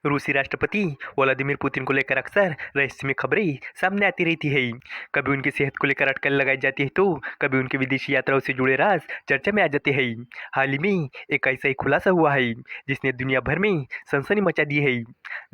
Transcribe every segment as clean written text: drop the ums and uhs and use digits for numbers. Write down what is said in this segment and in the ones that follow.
रूसी राष्ट्रपति Vladimir Putin को लेकर अक्सर रहस्यमय खबरें सामने आती रहती है। कभी उनकी सेहत को लेकर अटकल लगाई जाती है तो कभी उनकी विदेशी यात्राओं से जुड़े राज चर्चा में आ जाते हैं। हाल ही में एक ऐसा ही खुलासा हुआ है जिसने दुनिया भर में सनसनी मचा दी है।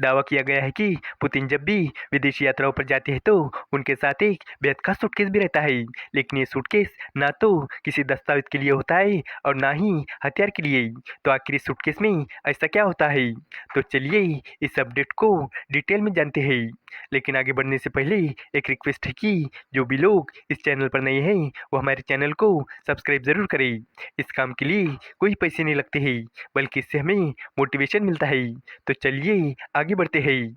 दावा किया गया है कि पुतिन जब भी विदेशी यात्राओं पर जाते हैं तो उनके साथ एक बेहद खास सूटकेस भी रहता है, लेकिन ये सूटकेस ना तो किसी दस्तावेज के लिए होता है और ना ही हथियार के लिए। तो आखिर इस सूटकेस में ऐसा क्या होता है, तो चलिए इस अपडेट को डिटेल में जानते हैं। लेकिन आगे बढ़ने से पहले एक रिक्वेस्ट है कि जो भी लोग इस चैनल पर नए हैं वो हमारे चैनल को सब्सक्राइब ज़रूर करें। इस काम के लिए कोई पैसे नहीं लगते हैं, बल्कि इससे हमें मोटिवेशन मिलता है। तो चलिए आगे बढ़ते हैं।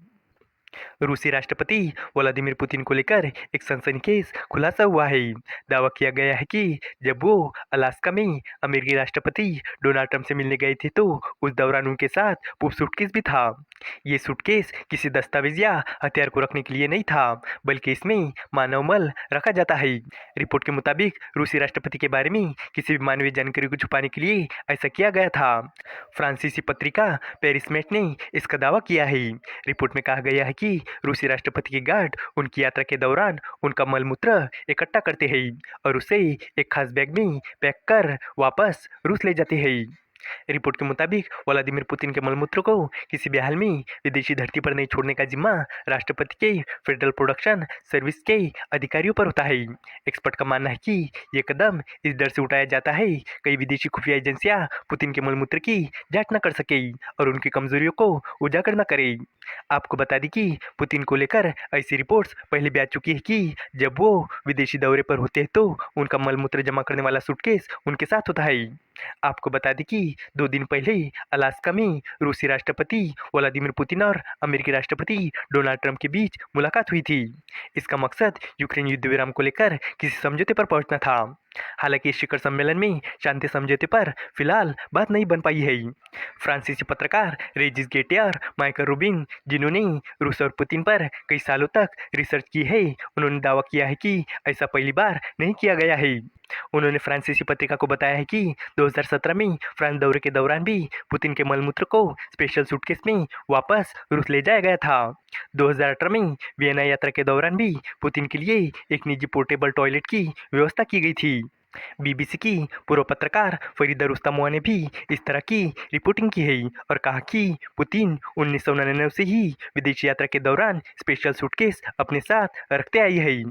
रूसी राष्ट्रपति व्लादिमीर पुतिन को लेकर एक सनसनीखेज खुलासा हुआ है। दावा किया गया है कि जब वो अलास्का में अमेरिकी राष्ट्रपति डोनाल्ड ट्रंप से मिलने गए थे तो उस दौरान उनके साथ वो सूटकेस भी था। ये सूटकेस किसी दस्तावेज या हथियार को रखने के लिए नहीं था, बल्कि इसमें मानव मल रखा जाता है। रिपोर्ट के मुताबिक रूसी राष्ट्रपति के बारे में किसी भी मानवीय जानकारी को छुपाने के लिए ऐसा किया गया था। फ्रांसीसी पत्रिका पेरिस मेट ने इसका दावा किया है। रिपोर्ट में कहा गया है कि रूसी राष्ट्रपति के गार्ड उनकी यात्रा के दौरान उनका मलमूत्र इकट्ठा करते हैं और उसे एक खास बैग में पैक कर वापस रूस ले जाते हैं। रिपोर्ट के मुताबिक व्लादिमीर पुतिन के मलमूत्र को किसी भी हाल में विदेशी धरती पर नहीं छोड़ने का जिम्मा राष्ट्रपति के फेडरल प्रोडक्शन सर्विस के अधिकारियों पर होता है। एक्सपर्ट का मानना है कि ये कदम इस डर से उठाया जाता है कई विदेशी खुफिया एजेंसियां पुतिन के मलमूत्र की जांच न कर सके और उनकी कमजोरियों को उजागर न करे। आपको बता दें कि पुतिन को लेकर ऐसी रिपोर्ट्स पहले भी आ चुकी है कि जब वो विदेशी दौरे पर होते हैं तो उनका मलमूत्र जमा करने वाला सूटकेस उनके साथ होता है। आपको बता दें कि 2 दिन पहले अलास्का में रूसी राष्ट्रपति व्लादिमीर पुतिन और अमेरिकी राष्ट्रपति डोनाल्ड ट्रंप के बीच मुलाकात हुई थी। इसका मकसद यूक्रेन युद्ध विराम को लेकर किसी समझौते पर पहुंचना था। हालांकि इस शिखर सम्मेलन में शांति समझौते पर फिलहाल बात नहीं बन पाई है। फ्रांसीसी पत्रकार रेजिस गेटे और माइकल रूबिन, जिन्होंने रूस और पुतिन पर कई सालों तक रिसर्च की है, उन्होंने दावा किया है कि ऐसा पहली बार नहीं किया गया है। उन्होंने फ्रांसीसी पत्रिका को बताया है कि 2017 में फ्रांस दौरे के दौरान भी पुतिन के मलमूत्र को स्पेशल सूटकेस में वापस रूस ले जाया गया था। 2018 में वियना यात्रा के दौरान भी पुतिन के लिए एक निजी पोर्टेबल टॉयलेट की व्यवस्था की गई थी। बीबीसी की पूर्व पत्रकार फरीदा रुस्तमोवा ने भी इस तरह की रिपोर्टिंग की है और कहा कि पुतिन 1999 से ही विदेशी यात्रा के दौरान स्पेशल सूटकेस अपने साथ रखते आई है।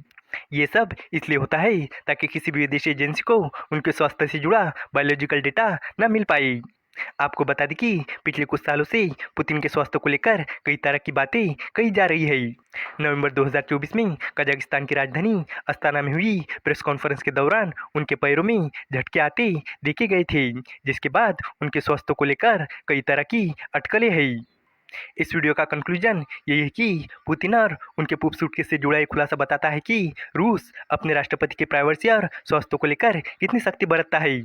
ये सब इसलिए होता है ताकि किसी भी विदेशी एजेंसी को उनके स्वास्थ्य से जुड़ा बायोलॉजिकल डेटा न मिल पाए। आपको बता दें कि पिछले कुछ सालों से पुतिन के स्वास्थ्य को लेकर कई तरह की बातें कही जा रही है। नवंबर 2024 में कजाकिस्तान की राजधानी अस्ताना में हुई प्रेस कॉन्फ्रेंस के दौरान उनके पैरों में झटके आते देखे गए थे, जिसके बाद उनके स्वास्थ्य को लेकर कई तरह की अटकलें हैं। इस वीडियो का कंक्लूजन यही है कि पुतिन और उनके पूप सूटकेस से जुड़ा एक खुलासा बताता है कि रूस अपने राष्ट्रपति के प्राइवेसी और स्वास्थ्य को लेकर कितनी सख्ती बरतता है।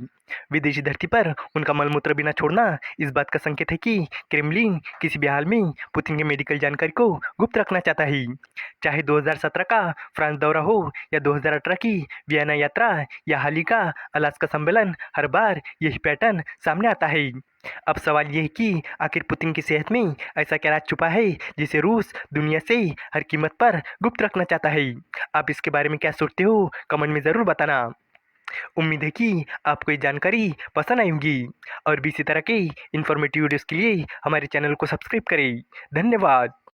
विदेशी धरती पर उनका मलमूत्र बिना छोड़ना इस बात का संकेत है कि क्रेमलिन किसी भी हाल में पुतिन की मेडिकल जानकारी को गुप्त रखना चाहता है। चाहे 2017 का फ्रांस दौरा हो या 2018 की वियना यात्रा या हाल ही का अलास्का सम्मेलन, हर बार यही पैटर्न सामने आता है। अब सवाल ये है कि आखिर पुतिन की सेहत में ऐसा क्या राज छुपा है जिसे रूस दुनिया से हर कीमत पर गुप्त रखना चाहता है। आप इसके बारे में क्या सोचते हो, कमेंट में ज़रूर बताना। उम्मीद है कि आपको ये जानकारी पसंद आई होगी और भी इसी तरह के इन्फॉर्मेटिव वीडियोज़ के लिए हमारे चैनल को सब्सक्राइब करें। धन्यवाद।